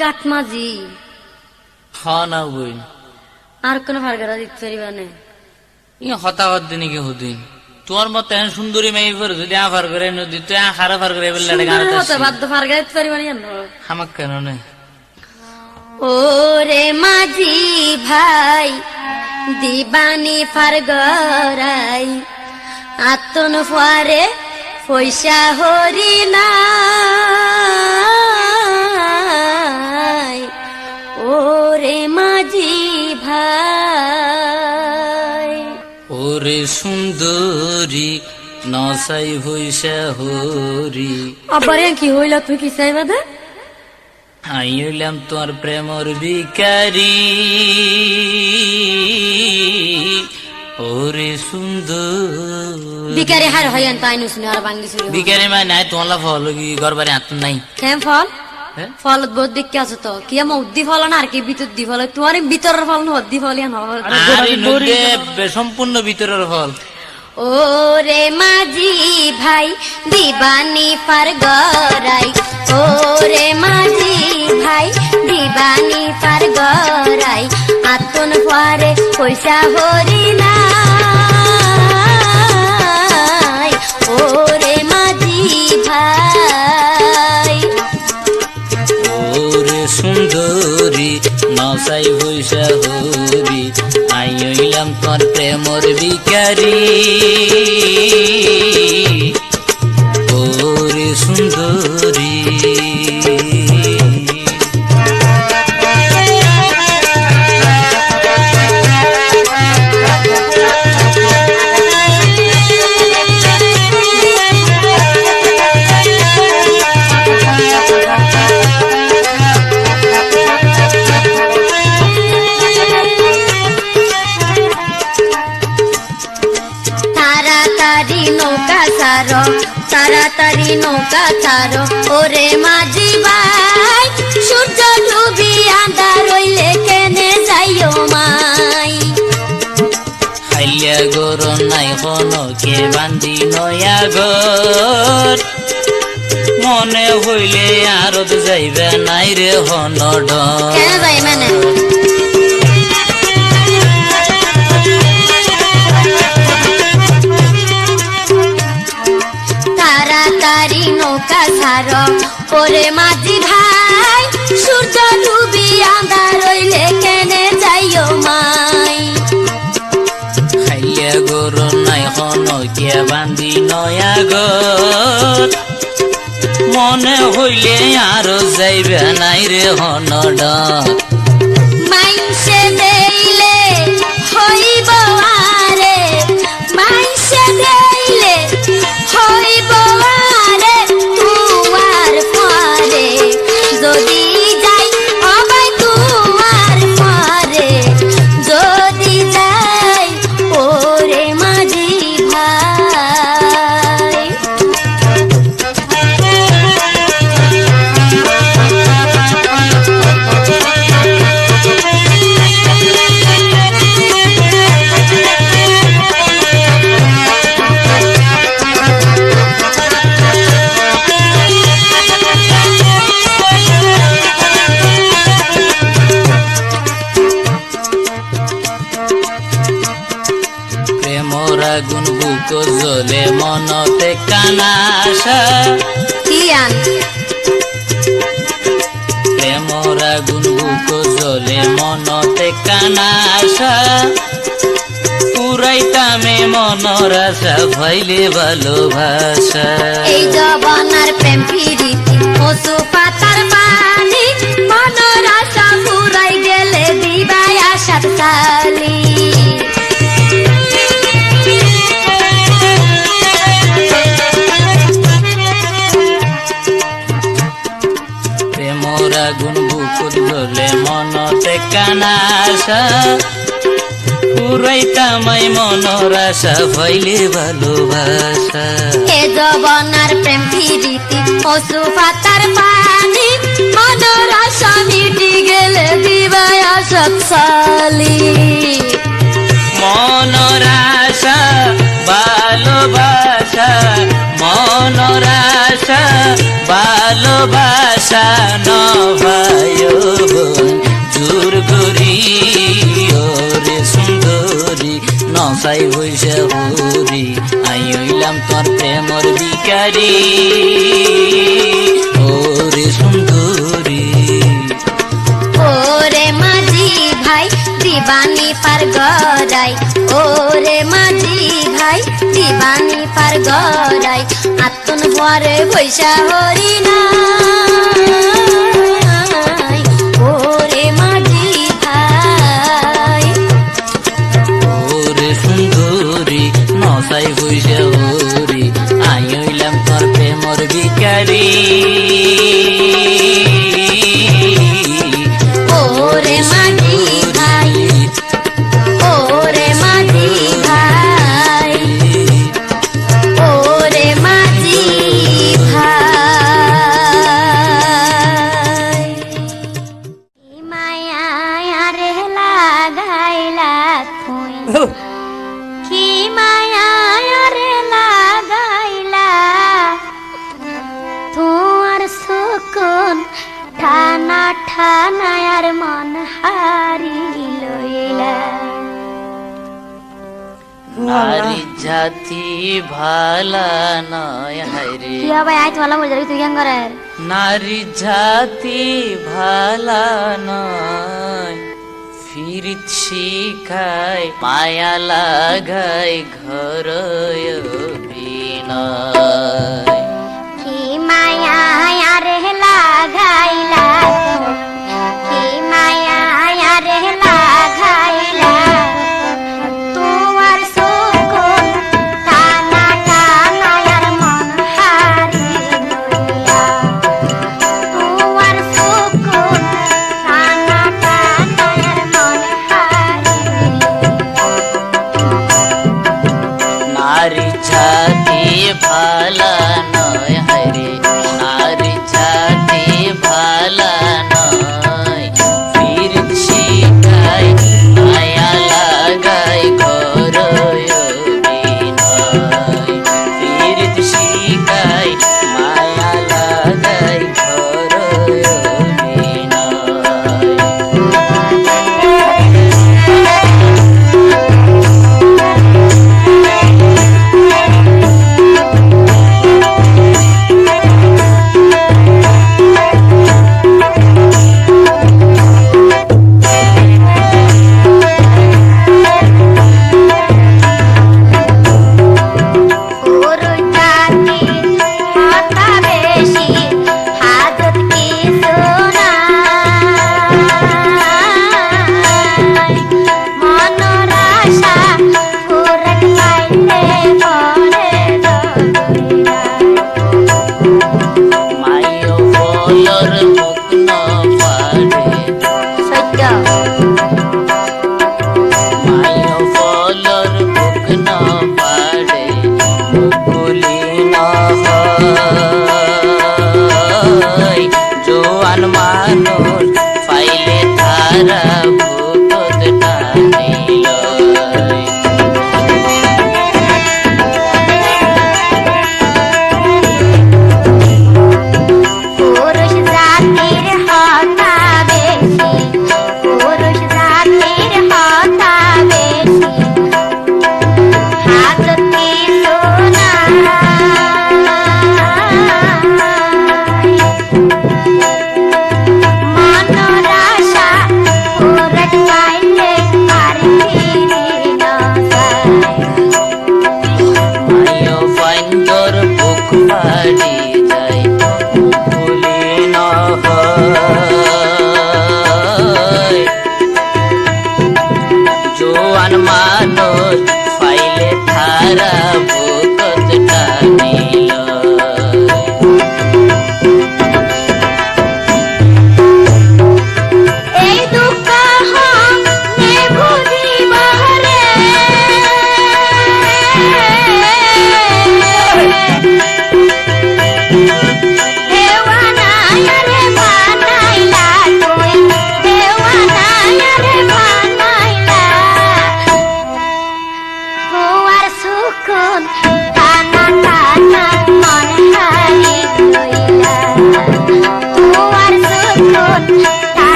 গাট মাঝি হ্যাঁ না বই আর কোন ফারগারা দিতে পারিবা না ই হতাহত দিনে কি হদিন তোমার মত এন সুন্দরী মেয়ে ফের যদি আফার করে নদী তুই খারাপ ফার করে বললে গাড়ি হতে বাধ্য ফারগারা দিতে পারিবা না হামাক কেন না ওরে মাঝি ভাই দিবানি ফারগরাই আতন ফারে পয়সা হরি নাই ওরে মাঝি ভাই ওরে সুন্দরী নসাই ভৈসা হরি আবার কি হইল তুই কি চাইবা দে আই হইলাম তোমার প্রেমর ভিখারি ওরে সুন্দর বিকারে হার হইয়ান তাই নুসনি আর বাঙ্গি শুরু ভিখারি মানে নাই তোমার ফল কি গরবারে হাত নাই কেন ফল ফল বহুত দেখতে আছে তো কি আমার উদ্দি ফল না আর কি ভিতর দি ফল তোমার ভিতরের ফল না উদ্দি ফল ইয়ান হবে আরে নদে সম্পূর্ণ ভিতরের ফল ওরে মাঝি ভাই দিবানি ফারগরাই ওরে মাঝি ভাই দিবানি ফারগরাই আতন ফারে পয়সা হরি নাই ওরে মাঝি ভাই ওরে সুন্দরী নসাই ভৈসা হরি আই হইলাম তোর প্রেমর ভিখারি ওরে সুন্দরী তাড়াতাড়ি নৌকা ছাড়ো ওরে মাঝি ভাই সূর্য ডুবি আন্ধার রইলে কেনে যাইও মাই খাইয়া গর নাই কে বান্ধি নয়া গর মনে হইলে আরত যাইবে নাই রে হনড কেন যাই মানে তাড়াতাড়ি নৌকা ছাড়ো ওরে মাঝি ভাই সূর্য ডুবি আন্ধার রইলে কেনে যাইও মাই খাইয়া গর নাই কে বান্ধি নয়া গর মনে হইলে আরো যাইবে নাই রে হনড মাইনসে দেইলে হইব আরে মাইনসে দেইলে হইব আরে তুয়ার পরে যদি যাই অবাই তুয়ার পরে যদি যাই ওরে মাঝি ভাই আগুন বুক জ্বলে মনতে কানাশা কিয়ান প্রেমর আগুন বুক জ্বলে মনতে কানাশা পুরাইতামে মনর আশা ভাইলে ভালোবাসা এই জবানার প্রেম ফিরিতি পশু পাতার পানি মনর আশা পুরাই গেলে দিবাই আশার সালি প্রেমর আগুন বুক জ্বলে মনতে কানাশা পুরাইতামাই মনর আশা ভাইলে ভালোবাসা এ জবানার প্রেম ফিরিতি পশু পাতার পানি মনর আশা মিটি গেলে দিবাই আশার সালি মনর আশা ভালোবাসা মনর আশা ভালোবাসা নভায় জোর করি ওরে সুন্দরী নসাই হইসা হরি আই হইলাম তোর প্রেমর ভিখারি ওরে সুন্দরী ওরে মাঝি ভাই দিবানি পার গড়াই ওরে মাঝি ভাই দিবানি পার গড়াই আতন ভরে পয়সা হরি না ওরে মাঝি ভাই ওরে সুন্দরী নসাই হইসা হরি আই হইলাম তোর প্রেমর ভিখারি ওরে মাঝি ভাই ওরে মাঝি ভাই ওরে মাঝি ভাই মায়া রে লাগাইলা তুই কি মায়া রে লাগাইলা তোমার সুকুন ঠানা ঠানা আর মন হারি লইলা নারী জাতি ভালা নয় হায়রে কি হবে আজ ভালো মজা তুই কেন করে নারী জাতি ভালা নয় ফিরিত শিখায় মায়া লাগায় ঘর বিনয় কি মায়া রে লাগাইলা কি মায়া রে লাগাইলা তোমার সুকুন টানা টানা আর মন হারি লইলা তোমার সুকুন টানা টানা আর মন হারি নারী জাতি ভালা নয় হায়রে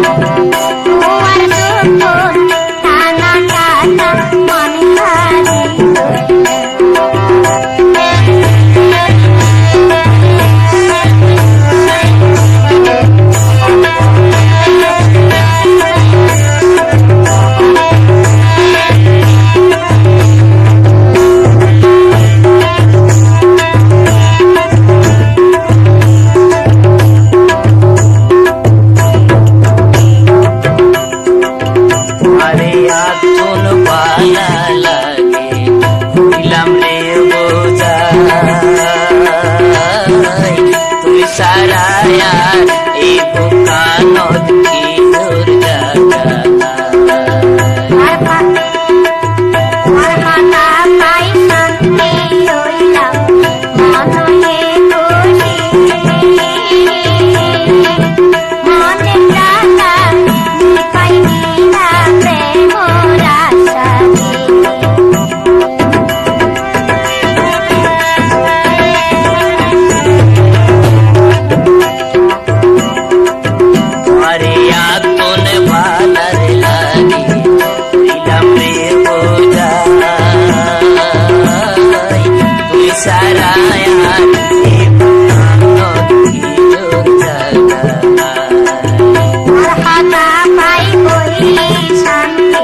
তোমার সুকুন টানা টানা মন ভারী আরে আতন পালা লাগে হইলাম রে বোঝা তুই সারায়া এই বোকানত কি তোর জায়গা আর মাতা পাই শান্তি হইলাম মনে খুশি মনে টাকা পাইনি না প্রেম রাশি আরে আতন পালার লাগে হইলাম রে বোঝা তুই সারায়া এই বোকানত কি তোর জায়গা আর হাতা পাই বলি শান্তি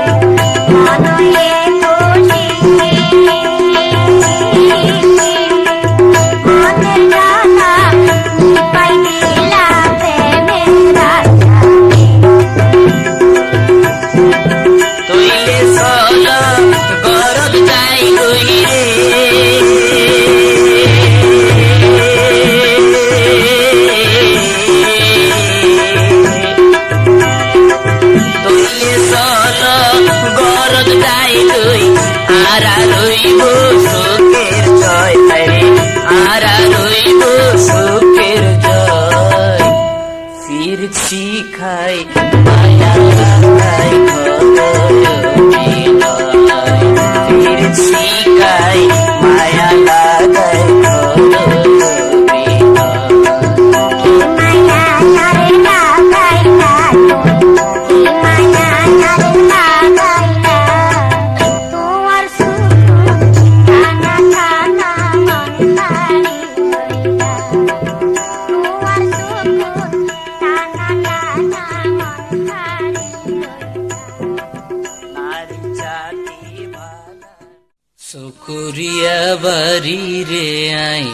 মনে খুশি মনে টাকা পাইনি না প্রেমের রাশি তৈলে চল গরদ যাই গই রে তৈলে চল গরদ যাই গই আরা রইব সুখের জয় রে আরা রইব সুখের জয় ফিরছি খাই মায়া লাগাই ফিরছি খাই মায়া লাগাই মায়া নারে লাগাইলা মায়া নারে লাগাইলা তোমার সুকুন টানা টানা মন ভারী হইলা তোমার সুকুন টানা টানা মন ভারী হইলা সুকুরিয়া বাড়ি রে আই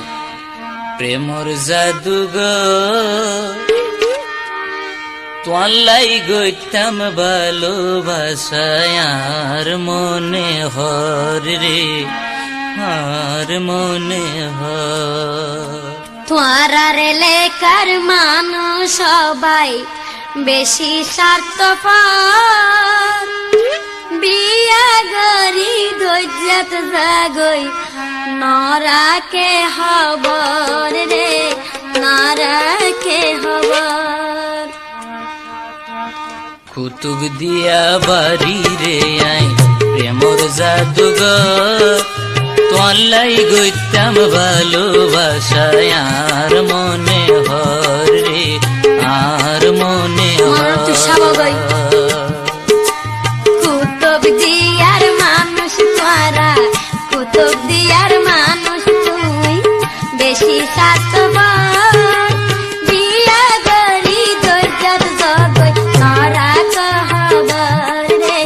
প্রেমর জাদুঘর তোয়াল্লাই গইতাম ভালোবাসায় আর মনে হর রে আর মনে হর তোমার লেখার মানুষ সবাই বেশি স্বার্থপর বিয়া গরি ধৈর্যত জাগই নরাকে হবর রে নরাকে হবর কুতুব দিয়া বাড়ি রে আই প্রেমর জাদুঘর তোয়াল্লাই গইতাম ভালোবাসায় আর মনে হর রে আর মনে মন তো সাবগই। হর কুতুব দিয়ার মানুষ তোরা কুতুব দিয়ার মানুষ তুই বেশি স্বার্থপর বিয়া গরি ধৈর্যত জগই নরা কহবর রে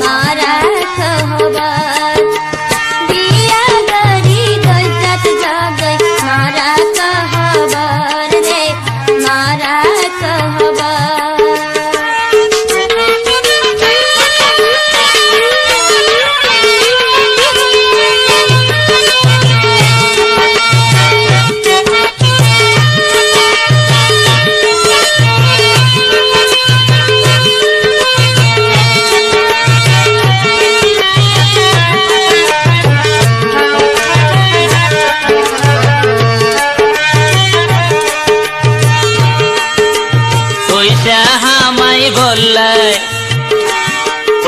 নরা কহবর বিয়া গরি ধৈর্যত জগই নরা কহবর রে নরা কহবর পয়সা হামাই বললাই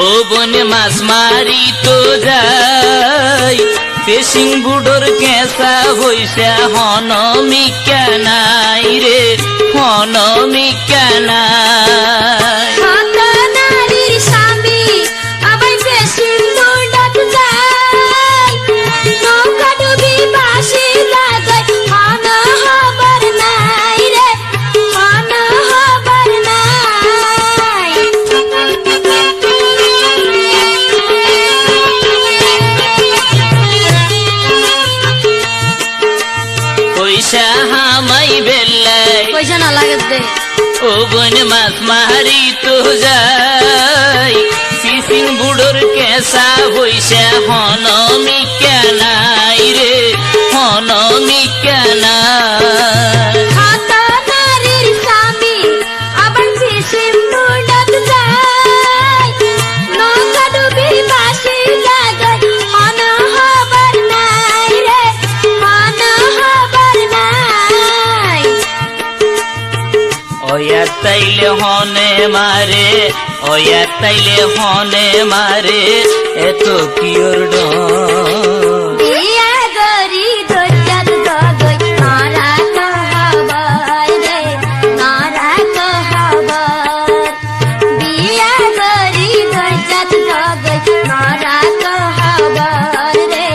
ও বনে মাছ মারি তো যাই ফিশিং বুডোর কেঁচা হইসা হনমিকা নাই রে হনমিকা নাই ও বোন মাছ মারি তো যাই সিসিং বুড়োর কেসা হইছে হনমি কেনাই রে হনমি কেনাই হত নারীর স্বামী আবার ফিশিং বুড়ত যায় নৌকা ডুবি বাসি জাগত মন হবার নাই রে মন হবার নাই ওয়া তাইলে হনে মারে ওয়া তাইলে হনে মারে এত কিওর ডন বিয়া গরি দরজাত গগৈ নারা কহবর রে নারা কহবর বিয়া গরি দরজাত গগৈ নারা কহবর রে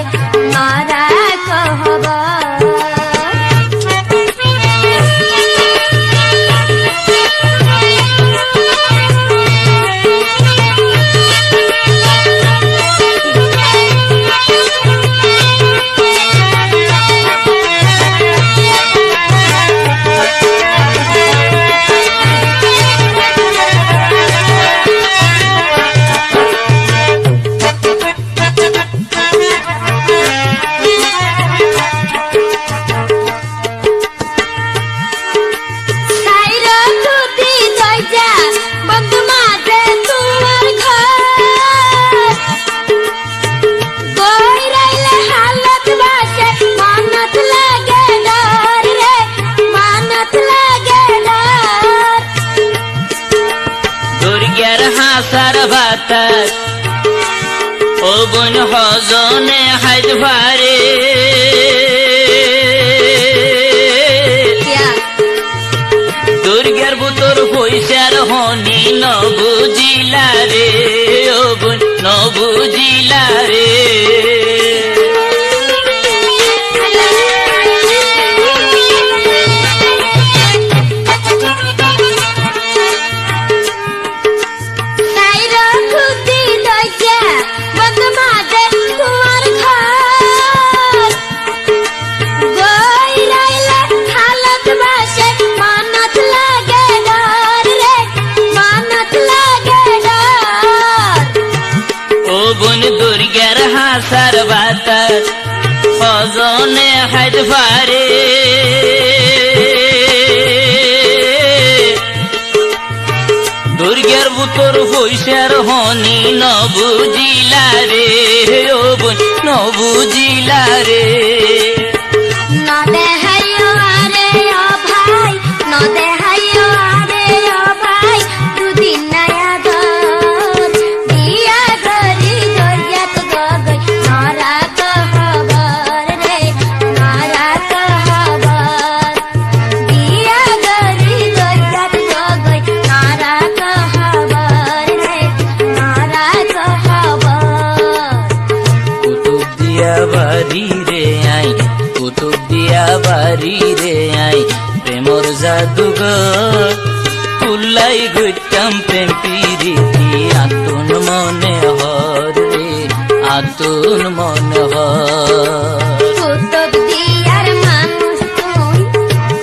নারা সাইরা তুতি দরজা বন্ধ মাঝে তোমার ঘর গইরাইলে হালত বাসে মানত লাগে ডর রে মানত লাগে ডর দুর্গের হাসার বাতাস ও বোন হজনে হাইদ ভারে দুর্গের বুতর পয়সার হনি নবুজিলা রে ও বোন নবুজিলা রে সাইরা তুতি দরজা বন্ধ মাঝে তোমার ঘর গইরাইলে হালত বাসে মানত লাগে ডর রে মানত লাগে ডর ও বোন দুর্গের হাসার বাতাস হজনে হাইদ ভারে দুর্গের বুতর পয়সার হনি নবুজিলা রে ও বোন নবুজিলা রে না দেহাইও আরে ও ভাই না দেহাইও আরে ও ভাই দুদিন নায়া দর বিয়া গরি দরজাত গগৈ নারা কহবর রে নারা কহবর বিয়া গরি দরজাত গগৈ নারা কহবর রে নারা কহবর কুতুব দিয়া বাড়ি রে আই কুতুব দিয়া বাড়ি রে আই প্রেমর জাদুঘর তুলাই গইতাম প্রেম পিরিতি আতুন মনে হর রে আতুন মনে হর কুতুব দিয়ার মানুষ তুই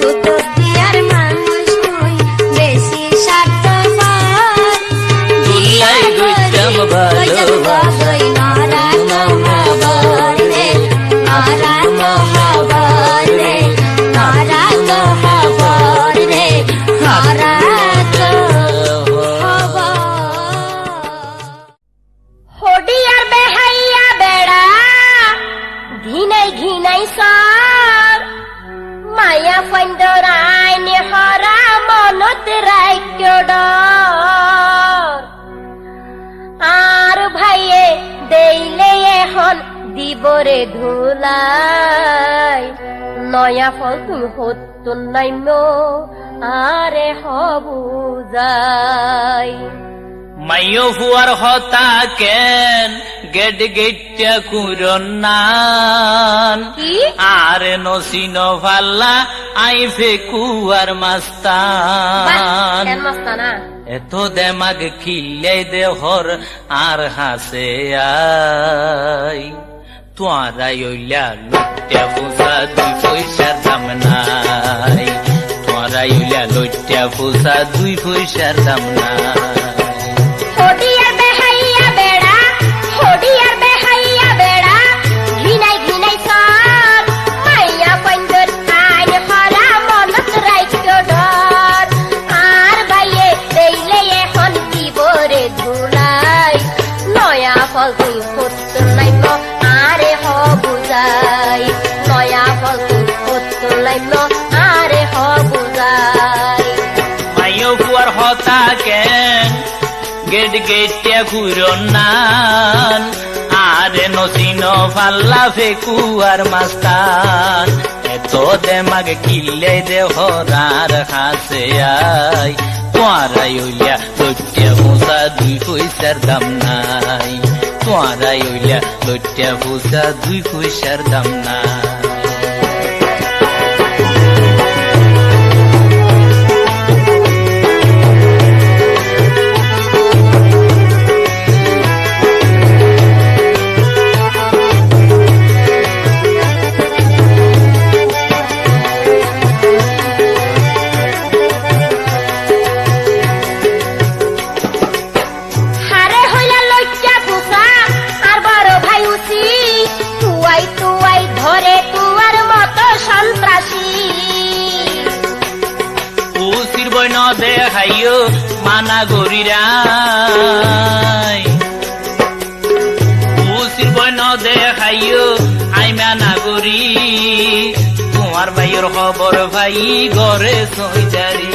কুতুব দিয়ার মানুষ তুই বেশি স্বার্থপর তুলাই গইতাম ভালোবাসা নারা কহবর রে নারা কহবর রে নারা কহবর রে নারা কহবর হডিয়ার বেহাইয়া বেড়া ঘিনাই ঘিনাই সর মায়া ফন্দর আইনে হরা মনত রাইক্য ডর আর ভাইয়ে দেইলে এখন দিবরে ধুলাই নয়া ফল তুমি হতুন নাইম আরে হবু যাই মাইও ফুয়ার হতা কেন গেট গেটটা কুরনান কি আরে নসিন ভাল্লা আই ফেকুয়ার মাস্তান মস্তানা এত দেমাগ খিলে দেহর আর হাসে আই তোয়ারাই ওইলা লুটে বুঝা দুই পয়সার দাম নাই তোয়ার তোমারা ইউলিয়া লইটা পয়সা 2 পয়সার দাম নাই। হডিয়ার বেহাইয়া বেড়া, হডিয়ার বেহাইয়া বেড়া, ঘিনাই ঘিনাই সর, মাইয়া পঞ্জর আইন হরা মনত রাইখো ডর। আর বাইয়ে দেইলে এখন দিবরে ধুলাই, নয়া ফল তুই হতো নাইম আরে হ বুঝাই, নয়া ফল তুই হতো নাইম আরে হ বুঝাই। মাইও ফুয়ার হতা কেন গেট গেটে ঘুরনান, আরে নসিন ফাল্লা ফেকুয়ার মাস্তান। এত দেমাগে কিলে দে হরার হাসে আই, তোয়ারাই হইয়া লইটা পয়সা 2 পয়সার দাম নাই। তোয়ারাই হইয়া লইটা পয়সা 2 পয়সার দাম নাই। হারে হইলা লজ্জা কুসা আর বড় ভাই উচি, তুয়াই তুয়াই ধরে তুয়ার মতো সন্ত্রাসী। উচির বই ন দেখাইও মানা গরিরাই, উচির বই ন দেখাইও আই মানা গরি। তোমার ভাইয়ের খবর ভাই ঘরে সইজারি।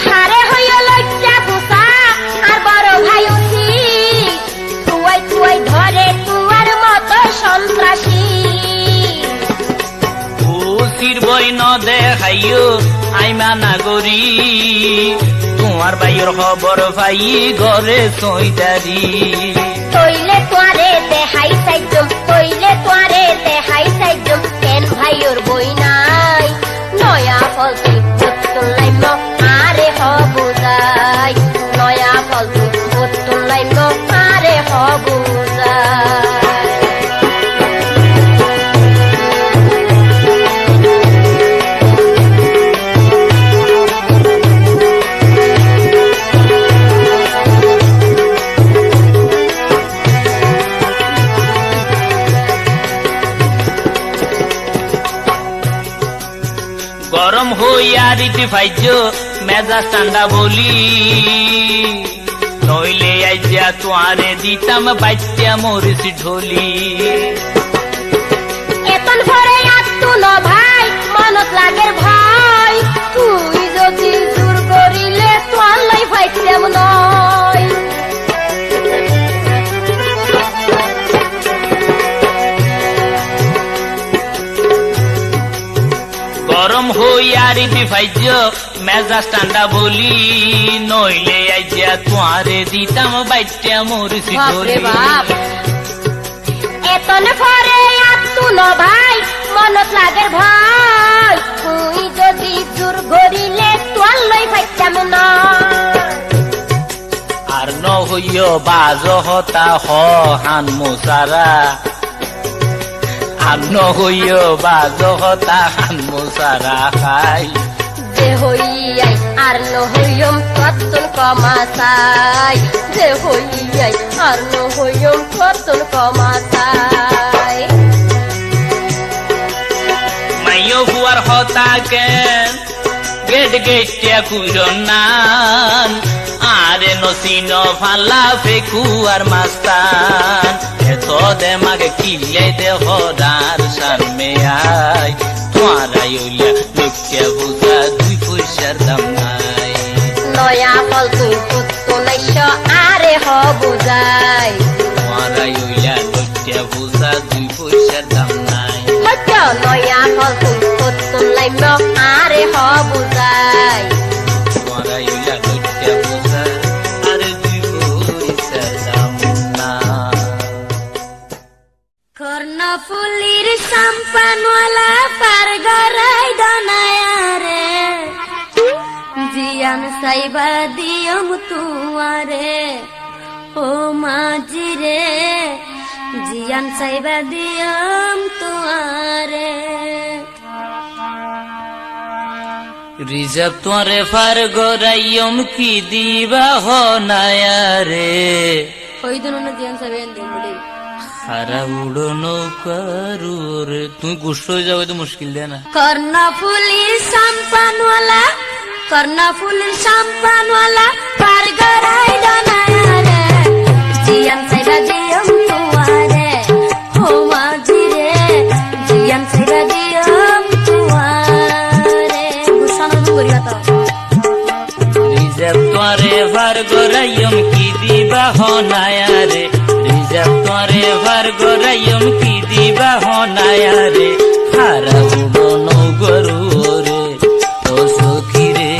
হারে হইয়া লজ্জা কুসা আর বড় ভাই উচি, তুয়াই তুয়াই ধরে তুয়ার মতো সন্ত্রাসী। উচির বই ন দেখাইও আই মানা গরি। তোমার ভাইয়ের খবর ভাই ঘরে সইজারি। তইলে তোয়ারে দেহাই সাইজম, তইলে তোয়ারে দেহাই সাইজম, কেন ভাইয়োর বই নাই, নয়া ফল তুই হতো নাইম আরে হ বুঝাই, নয়া ফল তুই হতো নাইম আরে হ বুঝাই। গরম হইয়া রীতি ফাইজ মেজাজ ঠান্ডা বলি, নইলে আইজা তোয়ারে দিতাম বাইত্যা মরিস ঢলি। এতন ভরে আত্মু ন ভাই মনত লাগের ভাই, তুই যদি জোর করিলে তোর লাই ভাইতাম নয়। গরম হইয়া রীতি ফাইজ মেজাজ ঠান্ডা বলি, নইলে আইজা তোয়ারে দিতাম বাইত্যা মরিস বাপরে ঢলি। বাপ, এতন ভরে আত্মু ন ভাই মনত লাগের ভাই, তুই যদি জোর করিলে তোর লাই ভাইতাম নয়। আর ন হইয় বাজ হতা হ হান মোসারা, আর ন হইয় বাজ হতা হান মোসারা খাই। যে হইয়াই আর নহইম কতন কমাসাই, যে হইয়াই আর নহইম কতন কমাসাই। মাইও ফুয়ার হতা কেন গেট গেটে কুরনান, আরে নসিন ফাল্লা ফেকুয়ার মাস্তান। এত দেমাগে কিলে দে হরার সামনে আই, তোয়ারাই হইলা লইটা পয়সা 2 পয়সার দাম নাই। নয়া ফল তুই হতো নাইস আরে হ বুঝাই, তোয়ারাই হইলা লইটা পয়সা 2 পয়সার দাম নাই। হচ্ছ নয়া ফল তুই হতো নাইম আরে হ বুঝাই। তোয়ারাই হইলা লইটা পয়সা আরে 2 পয়সার দাম নাই। কর্ণফুলির সাম্পানওয়ালা পার গড়াই দনায়ারে, জিয়ান সাইবা দিয়ম তুয়ারে। ও মাঝি রে জিয়ান চাইবা দিয়াম তোমারে রিজার্ভ তোমারে ফার গরাইয়ম কি দিবা হনায়ারে ওই দিন না জিয়ান চাইবেন দিন বলি হারা উড়ো নৌকারুর তুমি গুষ্ট হয়ে যাবে তো মুশকিল দেয় না কর্ণফুলি সম্পানওয়ালা কর্ণফুলি সম্পানওয়ালা পার গরাই দনায়ারে জিয়ান চাইবা দিয়াম তোমারে হো মাঝি রে জিয়ান চাইবা দিয়াম তোমারে গুসানো করিবা তো রিজার্ভ তোমারে ফার গরাইয়ম কি দিবা হনায়ারে রিজার্ভ তোমারে ফার গরাইয়ম কি দিবা হনায়ারে হারা উড়ো নৌকারুরে ও সখী রে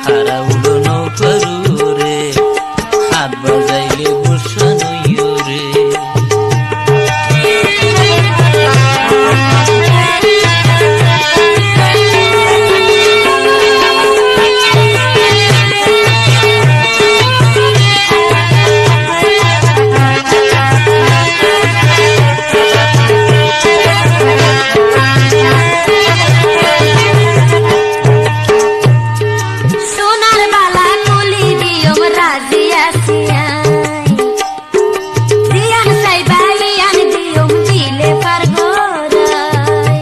হারা উড়ো নৌকারুরে হাত বাজাইলে গুসানুইও রে সোনার বালা কুলি দিয়ম রাজি আসিয়াই জিয়ান চাইবা ইয়ান দিয়ম দিলে পার গরাই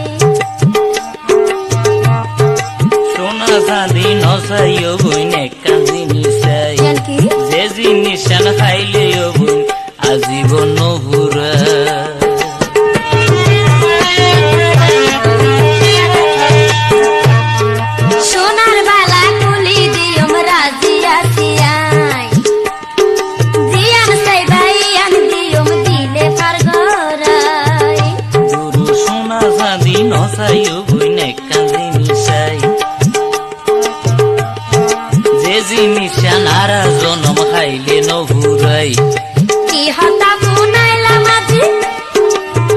সোনা চাঁদি নচাইও বইন একান জিনিস চাই ইয়ান কি যে জিনিস খাইলেও বইন আজীবন নভুরা সোনার বালা কুলি দিয়ম রাজি আসিয়াই জিয়ান চাইবা ইয়ান দিয়ম দিলে পার গরাই গুরু সোনা চাঁদি নচাইও বইন একান জিনিস চাই যে জিনিস নারা জনম খাইলে নভুরাই কি হতা ফুনাইলা মাঝি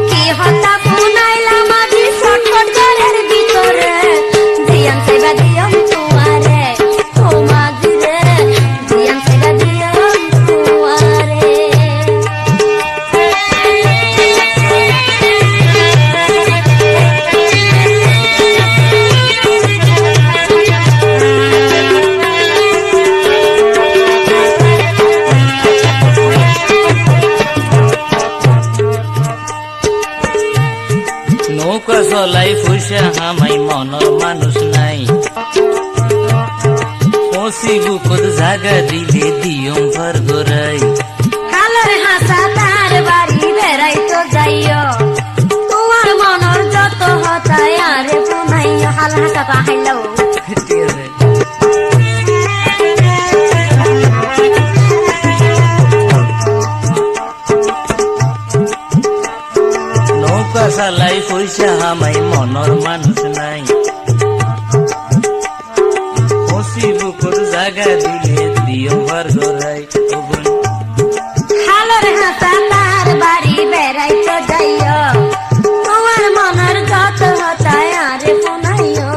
কি হতা ফুনাইলা মাঝি ছটফট ঘরের ভিতরে জিয়ান চাইবা দিয়ম তোমারে ও মাঝি রে জিয়ান চাইবা দিয়ম তোমারে নৌকা চলাই পয়সা হামাই মনের মানুষ নাই পশি বুকত জাগা দিলে দিয়ম ফার গরাই কালের হাসা তার বাড়ি বেড়াই তো যাইও তোমার মনের যত হতায় আরে ফুনাইও হাল হাসা পাহাইলো ঠিক আছে নৌকা চালাই পয়সা হামাই মনের মানুষ নাই পশি বুকত জাগা দিলে দিয়ম ফার গরাই হালের হাসা তার বাড়ি বেড়াই তো যাইও তোমার মনের যত হতায় আরে ফুনাইও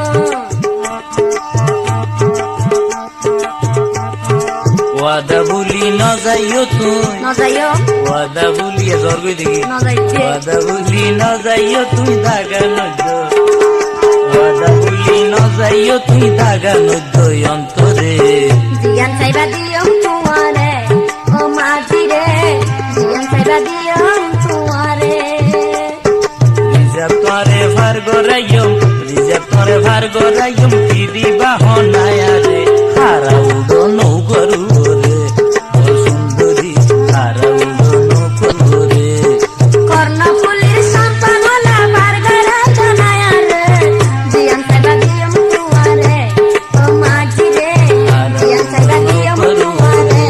ওয়াদা বলি ন যাইও তুই ন যাইও ওয়াদা বলি জর্গই দেখি ন যাইতে ওয়াদা বলি ন যাইও তুই দাগা নদ্য ওয়াদা বলি ন যাইও তুই দাগা নদ্য অন্তরে জিয়ান চাইবা দিয়ম তোমারে ও মাঝি রে জিয়ান চাইবা দিয়ম তোমারে রিজার্ভ তোরে ফার গরাইয়ম রিজার্ভ তোরে ফার গরাইয়ম কি দিবা হনায়ারে হারা উড়ো নৌকারু রে ও সুন্দরী হারা উড়ো নৌকারু রে কর্ণফুলির সম্পানওয়ালা পার গরাই দনায়ারে জিয়ান চাইবা দিয়ম তোমারে ও মাঝি রে জিয়ান চাইবা দিয়ম তোমারে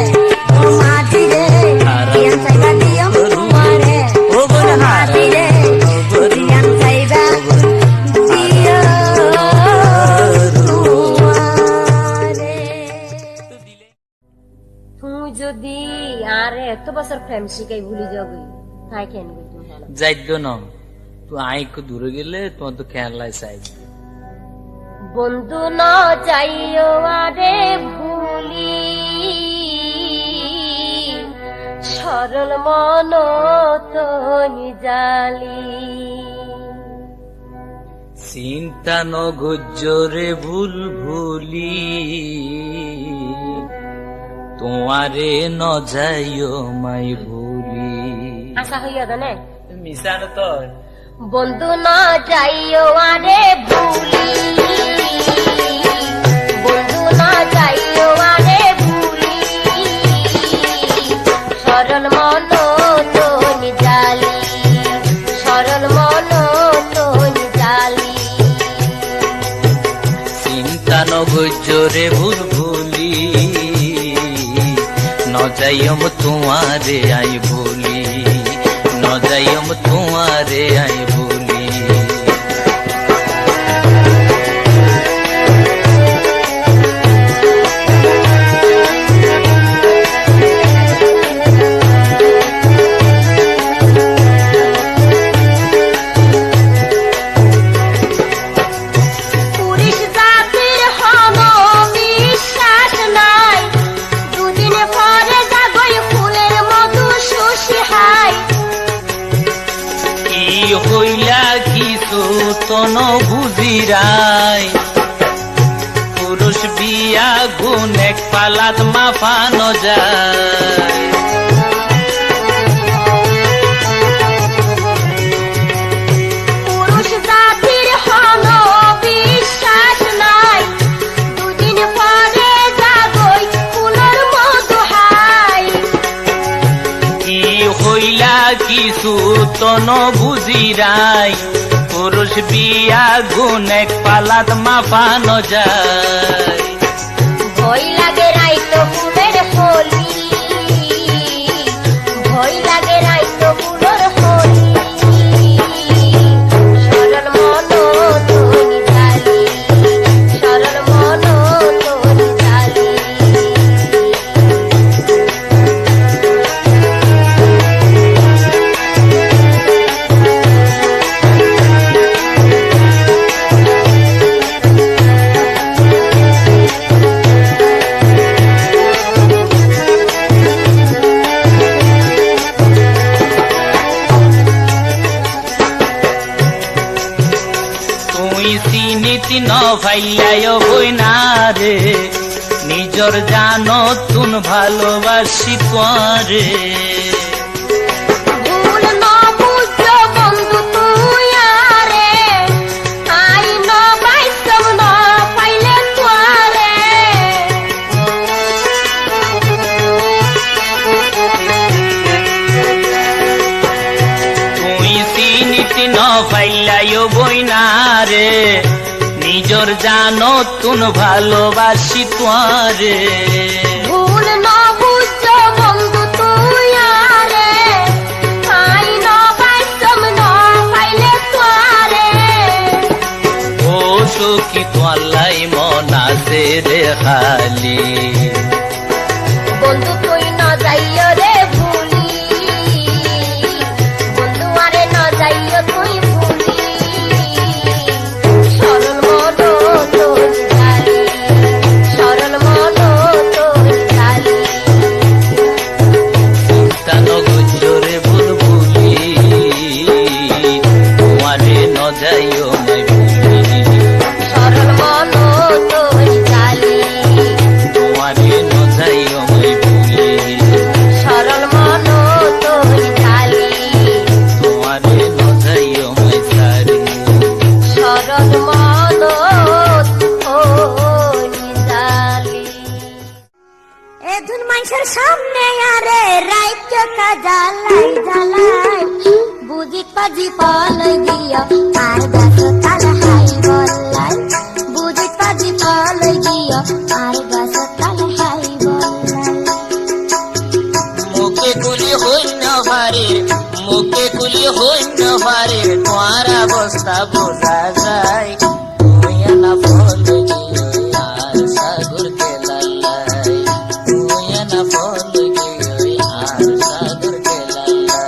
ও মাঝি রে জিয়ান চাইবা দিয়ম তোমারে ও বল মাঝি রে জিয়ান চাইবা যদি আর এত বছর প্রেম শিখাই ভুলে যাবি তাই কেন যাইদ ন তুই আইকো দূরে গেলে তোমার তো খেয়ালাই চাই বন্ধু ন যাইও আরে ভুলি সরল মন তনি জালি চিন্তা নগজরে ভুল ভুলি তোমারে ন যাইও মাই ভুলি আশা হইয়া জানে মিশানো তো বন্ধু ন যাইও আরে ভুলি বন্ধু ন যাইও আরে ভুলি সরল মন তনি জালি সরল মন তনি জালি চিন্তা নগজরে ভুল ভুলি ন যাইম তোমারে আই ভুলি ন যাইম তোমারে আই ভুলি পুরুষ জাতির হন বিশ্বাস নাই দুদিন পরে যাবই ফুলের মধু শুষিহাই কি হইলা কিছু তন বুঝিরাই পুরুষ বিয়া গুণ এক পালাত মাফানো যায় পুরুষ জাতির হন বিশ্বাস নাই দুদিন পরে যাবই ফুলের মধু হাই কি হইলা কিছু তন বুঝিরাই পুরুষ বিয়া গুণ এক পালাত মাফানো যায় ভয় লাগে রাইতো ফুলের হোলি ভয় লাগে রাইতো ফুলের হোলি সরল মন তনি জালি সরল মন তনি জালি তুই চিনিতি ন ভাইয়ায় বই না রে নিজর জানো তুন ভালোবাসি তোরে ভুল ন বুঝো বন্ধু তুই আরে আই ন বাইসব ন পাইলে তোরে তুই চিনিতি ন ভাইয়ায় বই না রে নিজর জানো তুন ভালোবাসি তোরে ভুল ন বুঝো বন্ধু তুই আরে আই ন বাইসব ন পাইলে তোরে ও সখী তোলাই মনাসে রে খালি বন্ধু তুই ন যাইও রে ভুলি বন্ধু আরে ন যাইও তুই ভুলি সরল মন তোর জালি সরল মন তোর জালি চিন্তা নগজরে ভুল ভুলি তোমারে ন যাইও মাই ভুলি সরল মন তোর জালি তোমারে ন যাইও মাই ভুলি সরল মন তোর জালি তোমারে ন যাইও মাই সারি সরল মন তোর জালি এ ধুন মানুষের সামনে আরে রাইত কা জ্বালাই জ্বালাই বুঝিত পাজি পালই গিয়া আর গাছ তাল হাই বললাই বুঝিত পাজি পালই গিয়া আর গাছ তাল হাই বললাই মুখে কুলি হইন ভারে মুখে কুলি হইন ভারে তোমার অবস্থা বোঝা যায় তুই না ফল গিয়ে আর সাগর কে লালাই তুই না ফল গিয়ে আর সাগর কে লালাই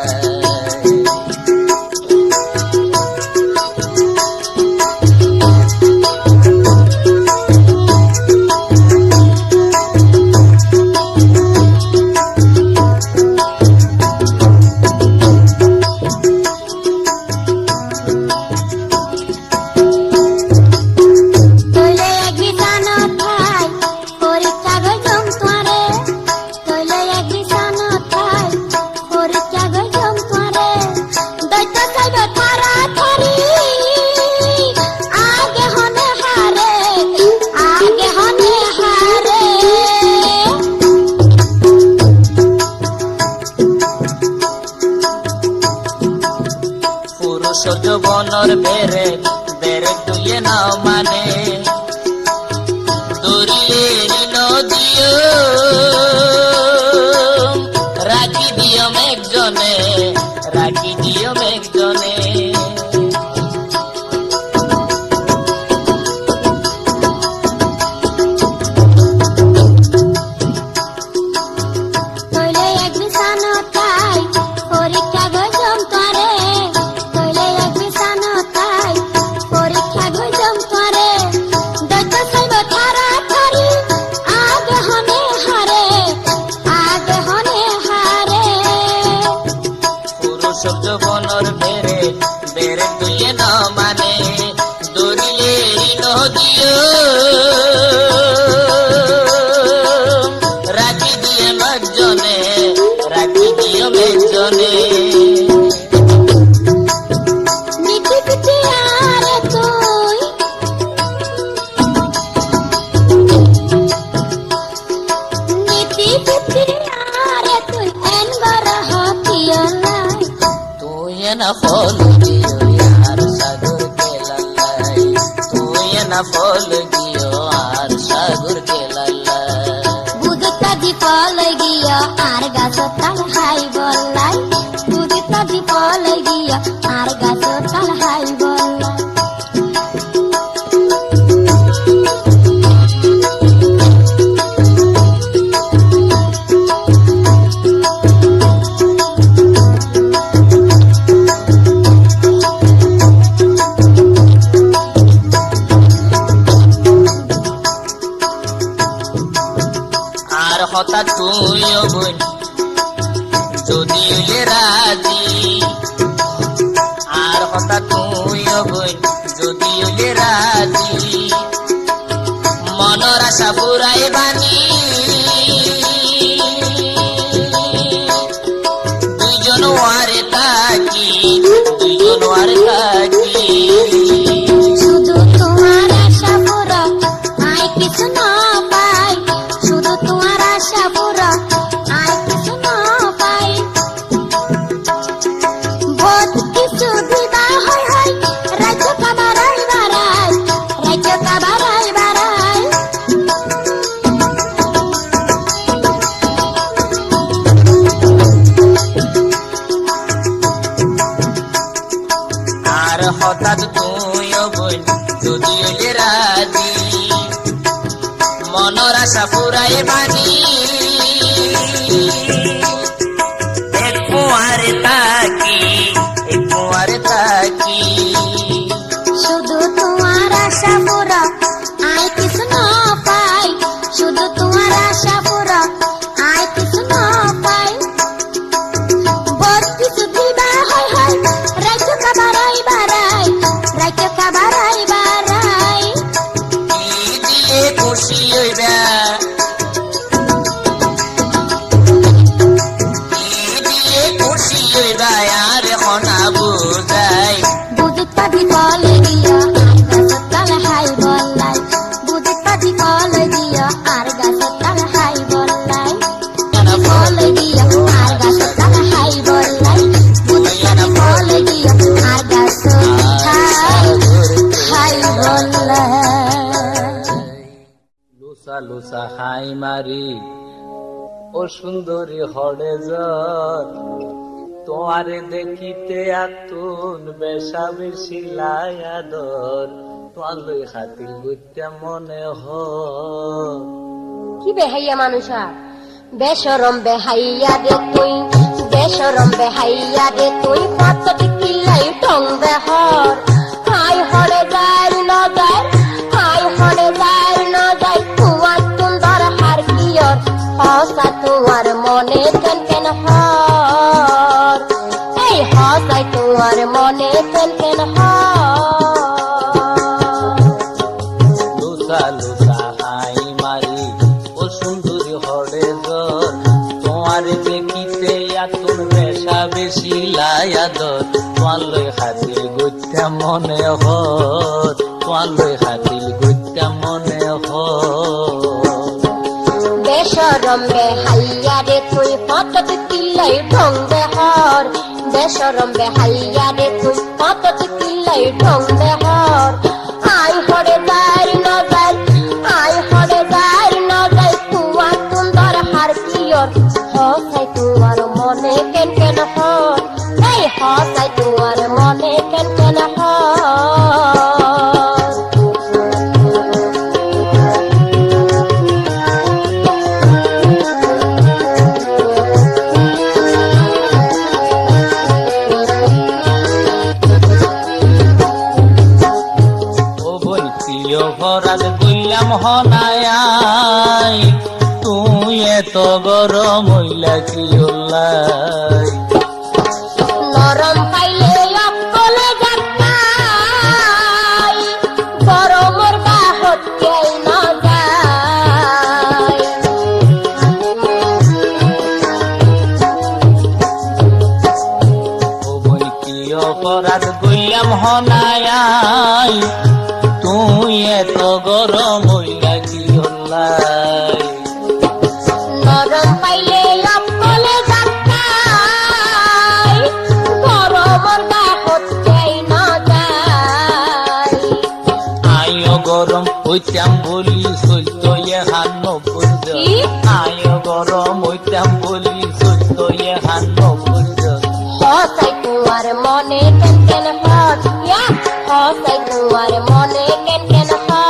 বনর বেরে বেরে তুইয়ে নাও মানে দরিয়ে নদিও রাখি দিও মেঘজনে রাখি দিও মেঘজনে কইলে এক বিছানায় পরীক্ষা গজম করে কইলে এক বিছানায় পরীক্ষা গজম করে দৈত্য সাইব থারা থারি আগে হনে হারে পুরুষ বনর বেরে বেরে তুইয়ে নাও মানে দরিয়ে নদিও রাখি দিয়ে মেঘজনে রাখি দিও মেঘজনে মিটি পিটি আরে তুই মিটি পিটি আরে তুই এন গর হাতিয়ালাই তুই না ফল দিও আর সাগর কে লালাই তুই না ফল দিও আর সাগর কে লালাই বুঝতা দীপল গিয়া আর গাছ তাল হাই বললাই বুঝতা দীপল গিয়া আর গাছ তাল হাই বললাই আর হঠাৎ তুইও বোন যদি এলে রাজি আর হঠাৎ তুইও বোন যদি এলে রাজি মনের আশা পুরাই বানি দুইজন ওয়ারে থাকি দুইজন ওয়ারে থাকি শুধু তোমার আশা পুরা আই কিছু না পাই শুধু তোমার আশা পুরা আই কিছু না পাই বহুত কিছু দিবা হয় হয় রাজ্য কাবারাই বারাই রাজ্য কাবারাই বারাই আর হঠাৎ তুইও বোন যদি এলে রাজি মনের আশা পুরাই বানি এক কুয়ারে থাকি এক কুয়ারে থাকি শুধু তোমার আশা পুরা আই কিছু না পাই শুধু তোমার আশা পুরা আই কিছু না পাই বহুত কিছু দিবা হয় হয় রাজ্য কাবারাই বারাই রাজ্য কাবারাই বারাই কি দিয়ে খুশি হইবা কি দিয়ে খুশি হইবা আর হনা বুঝাই বুঝিত পাতি কলে গিয়া আর গাছ তাল হাই বললাই বুঝিত পাতি কলে গিয়া আর গাছ তাল হাই বললাই কলে গিয়া আর গাছ তাল হাই বললাই বুঝিত পাতি কলে গিয়া আর গাছ হাই বললাই লুসা লুসা হাই মারি ও সুন্দরী হড়ে যত তোমারে দেখিতে আতুন বেশা বেশি লায়াদর তোমার লই খাতির গুইতে মনে হয় কি বেহাইয়া মানুষা বেসরম বেহাইয়া রে তুই বেসরম বেহাইয়া রে তুই কত কিলাই টং বেহর হাই হড়ে যায় না যায় হাই হড়ে যায় না যায় তোমার সুন্দর হার কিয়র হসা তোমার মনে কেন কেন হর এই হসাই তোমার মনে কেন কেন হর লুসা লুসা হাই মারি ও সুন্দরী হড়ে যত তোমারে দেখিতে আতুন বেশা বেশি লায়াদর তোমার লই খাতির গুইতে মনে হয় তোমার লই খাতির গুইতে মনে হয় বেসরম বেহাইয়া রে তুই কত কিলাই ঢং দেহর বেসরম বেহাইয়া রে তুই কত কিলাই ঢং দেহর আই হরে যাই নজাই আই হরে যাই নজাই তুয়ার সুন্দর হার পিয়র হসাই তুয়ার মনে কেন কেন হর এই হসাই তুয়ার মনে কেন কেন হর ভরাত কইলাম হনায়াই তুই এত গরম হইলা কি হল্লাই নরম পাইলে অকলে যাই গরমর বাহত কেই না যায় ও বই কি অপরাধ কইলাম হনায়াই তুই এত গরম হইলা কি হল্লাই নরম পাইলে অকলে যাই গরমর বাহত কেই না যায় আয়ো গরম হইতাম বলি সত্য হান নবুর্জ আয়ো গরম হইতাম বলি সত্য হান নবুর্জ হসাই তোমার মনে কেন কেন হর হসাই তোমার মনে কেন কেন হর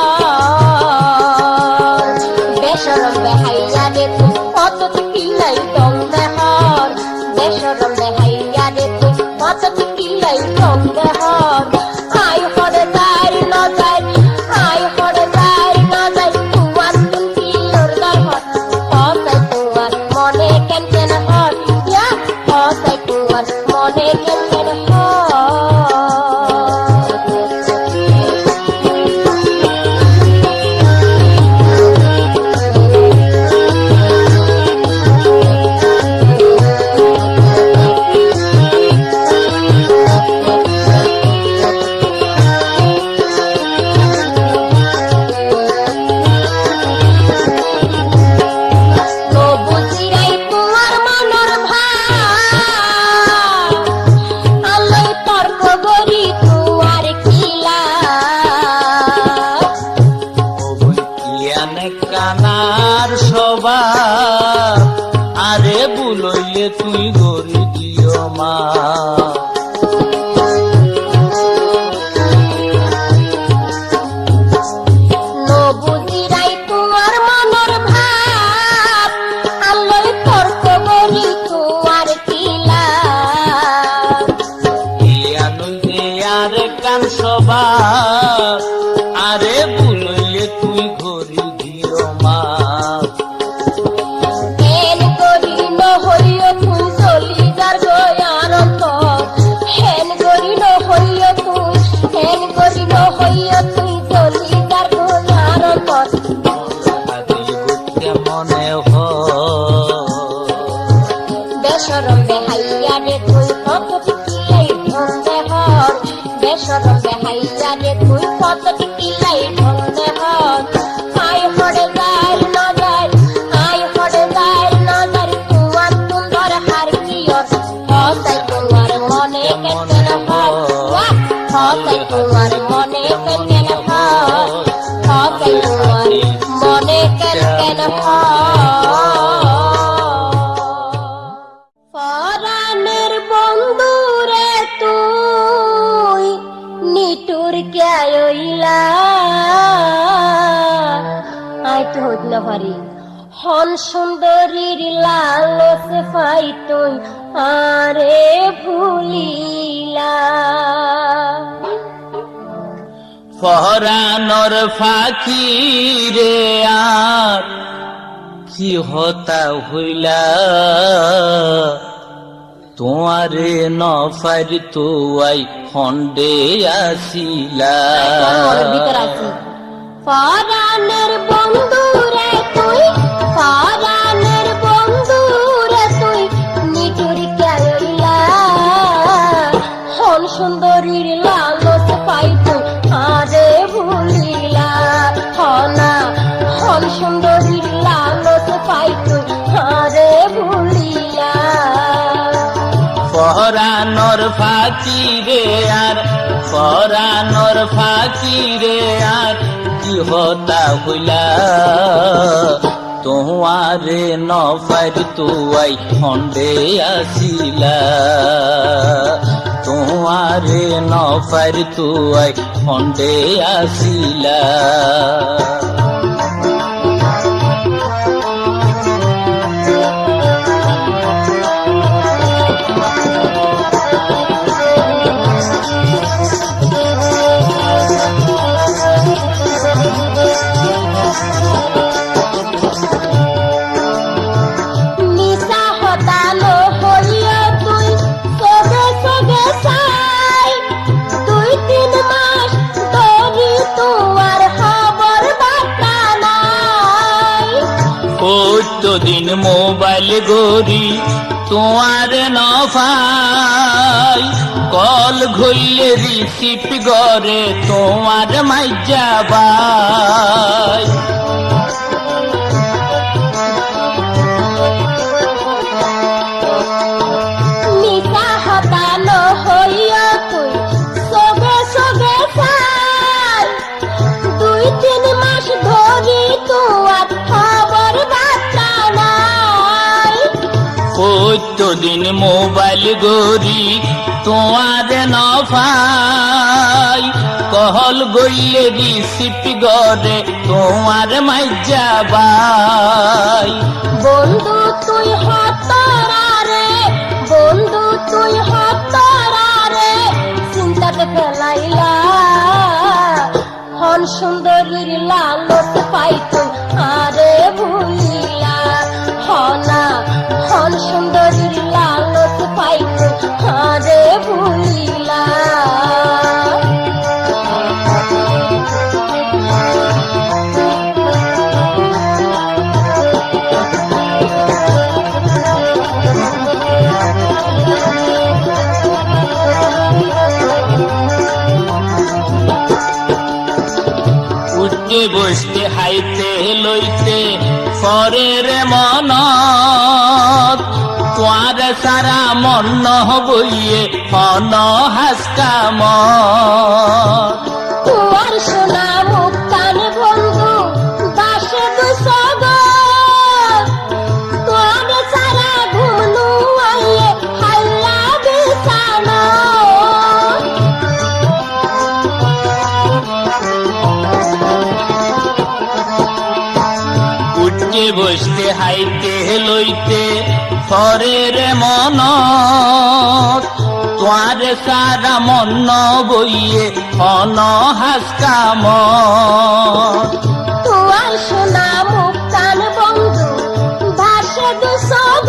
বেসরম বেহাইয়া রে তুই কত কিলাই টং দেহর বেসরম বেহাইয়া রে তুই কত কিলাই টং দেহর আই হরে যাই নজাই আই হরে যাই নজাই তোমার তুই কিলোর দরহর হসাই তোমার মনে কেন কেন হর হসাই তোমার মনে কেন কেন হর কানার সবার আরে বুলইলে তুই গরি দিও মা নবুজিরাই তোমার মনের ভাব আল্লাহ তর্ক করি তোমার কিলা ইয়া নইলে আর কান সবার আরে বুলইলে তুই গরি দিও মা হেন করি নহইও তুই চলি যার গয়ানন্ত হেন করি নহইও তুই হেন করি নহইও তুই চলি যার গয়ানন্ত মনে বেসরম বেহাইয়া রে তুই কত কিলাই ঢং দেহর বেসরম বেহাইয়া রে তুই কত কিলাই ঢং দেহর আই হরে যাই না যাই আই হরে যাই না যাই তোমার সুন্দর হার কিয়র হসাই তোমার মনে কেন কেন হর হসাই তোমার মনে কেন কেন হর হসাই তোমার মনে কেন কেন হর পরাণের বন্ধুরে তুই নিটুর কেয়লা আই তো হইত না পারি হন সুন্দরীর লালসে পাই তুই আরে ভুলিলা পরাণর ফাঁকি রে আর কি হতা হইলা তোমারে নফারি তোয়াই খন্ডে আসিলা ভিতর আছি পরাণের বন্ধুরে তুই পরাণের বন্ধুরে তুই নিটুর কেয়লা হন সুন্দরীর লালস পাই তুই আরে ভুলিলা হনা হন সুন্দরীর লালস পরানোর ফাকিরে আর কি হতা হইলা তোমারে নফার তুয়াই খন্ডে আসিলা তোমারে নফার তুয়াই খন্ডে আসিলা দিন মোবাইল গরি তোমার নফাই কল ঘইলে রিসিপ গরে তোমার মাইজা বাই মিশা হতানো হইয়া তুই সবে সবে চাই 2-3 মাস ধরি তোমার খবর বার্তা নাই দিন মোবাইল গরি তোমার নফাই কল গইলে রিসিপ গরে তোমার মাইজা বাই বন্ধু তুই হতরারে বন্ধু তুই হতরারে চিন্তাতে ফেলাইলা হন সুন্দরীর লালত পাইতো আরে ভুলিলা হনা হন সুন্দরীর লালত পাইতো আরে ভুলিলা উঠতে বসতে হাইতে লইতে পরের মন তোমার সারা মন বইয়ে মন হাসকাম তোমার সোনা মুখ কান বন্ধু দাসে দুসগ তোমার সারা ঘুমনু আইয়ে হাল্লা বিছানো উঠতে বসতে হাইতে লইতে পরের মন তোমার সারা মন বইয়ে মন হাসকাম তোমার সোনা মুখ কান বন্ধু দাসে দুসগ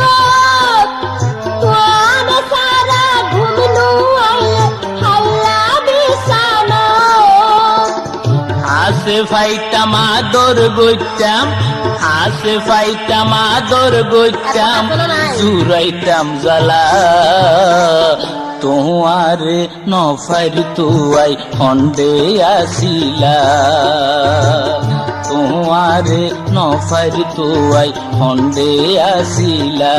তোমার সারা ঘুমনু আইয়ে হাল্লা বিছানো হাসে ফাইতাম আদর গইতাম হাসে ফাইতাম আদর গইতাম জুরাইতাম জ্বালা তোমার নফার তুয়াই খন্ডে আসিলা তোমার নফার তুয়াই খন্ডে আসিলা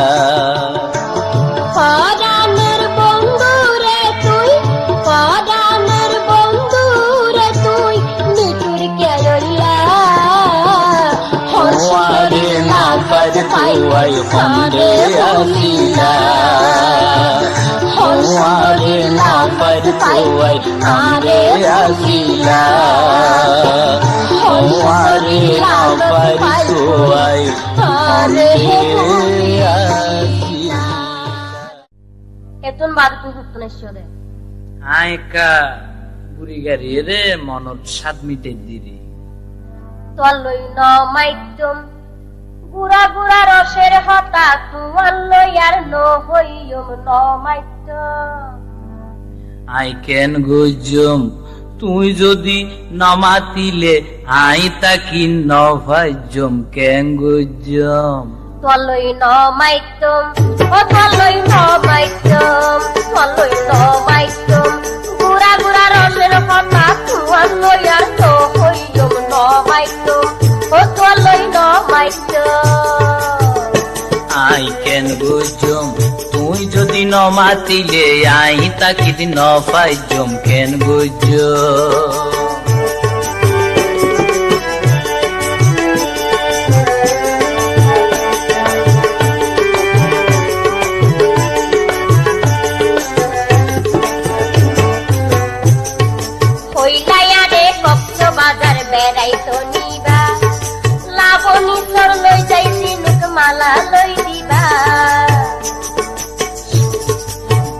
পরানের বন্ধু রে তুই পরানের বন্ধু রে তুই নিটুর কেয়লা তোমারে নফার তুয়াই খন্ডে আসিলা তোমারে নফার তুয়াই খন্ডে আসিলা তোমারে নফার তুয়াই খন্ডে আসিলা এতন বাদ তুই সুস্থ নিশ্চয় আইকা বুড়ি গাড়ি রে মনত স্বাদ মিটে দিরি তোর লই ন মাইতম গুড়া গুড়া রসের হতা তুয়ার লই আর ন হইয়ম ন মাইতম আই কেন গজম তুই যদি নমাতিলে আই তাকি নভাজম কেন গজম তোর লই ন মাইতম ও তোর লই ন মাইতম তোর লই ন মাইতম গুড়া গুড়া রসের হতা তুয়ার লই আর ন হইয়ম ন মাইতম ও তোর লই ন মাইতম আই কেন গজম তুই যদি যদি ন মাতিলে আই তাকিদ ন পাইজম কেন বুঝ হইলায়ারে কক্সবাজার বেড়াইতো নিবা লাবণী সর লই যাইছি নুক মালা লই দিবা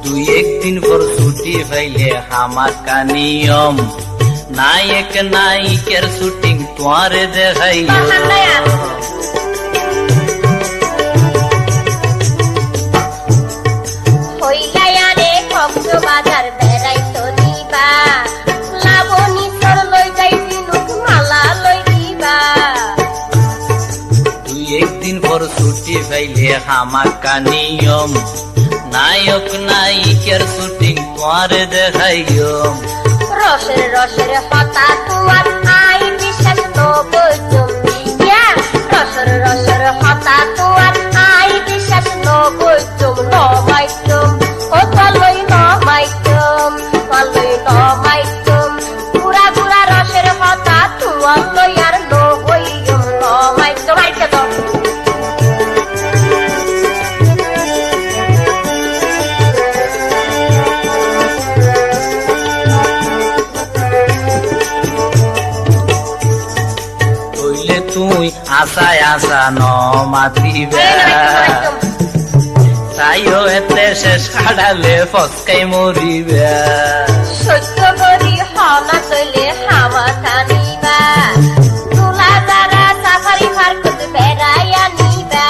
দুই একদিন পর ছুটি পাইলে হামাকা নিয়ম নায়ক নায়িকের শুটিং তোমারে দেখাই হইলায়ারে কক্সবাজার বেড়াইতো নিবা লাবণী সর লই যাইছি নুক মালা লই দিবা দুই একদিন পর ছুটি পাইলে হামাকা নিয়ম নায়ক নায়িকের শুটিং তোমারে দেখাইও রসের রসের হতা তুয়ার আই বিশ্বাস নবজম দিয়া রসের রসের হতা তুয়ার আই বিশ্বাস নবজম নমাইতম ও তলই নমাইতম পুরা পুরা রসের হতা তুয়ার লইয়ার নহইয়ম নমাইতম আইতে তো তুই আশায় আশা ন মাতিবে তাইও এতে শেষ কাটালে ফসকাই মরিবে সত্য করি হনা তৈলে হামা টানিবা তুলা যারা সাফারি ফার্কত বেড়াইয়া নিবা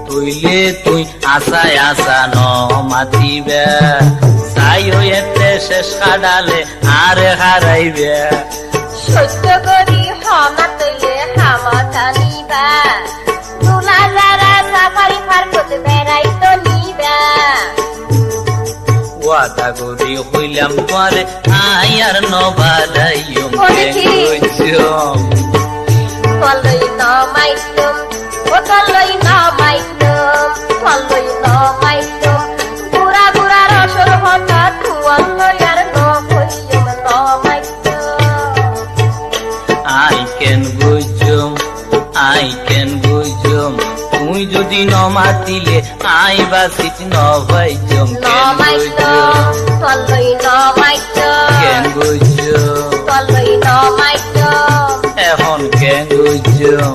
তুইলে তুই আশায় আশা ন মাতিবে তাইও এতে শেষ কাটালে আর হারাইবে সত্য করি হনা তৈলে হামা টানিবা তুলা যারা সাফারি ফার্কত বেড়াইতো নিবা ওয়াদা করি হইলাম তোরে আয়ার নবাদাইও তলই নমাইতম ও তলই নমাইতম পুরা পুরা রসর হতা তুয়ার লইয়ার নহইয়ম নমাইতম আই কেন বুঝম তুই যদি ন মাতিলে আই বাসিত ন ভাইজম নমাইতম তলই নমাইতম কেন বুঝম তলই নমাইতম এখন কেন বুঝম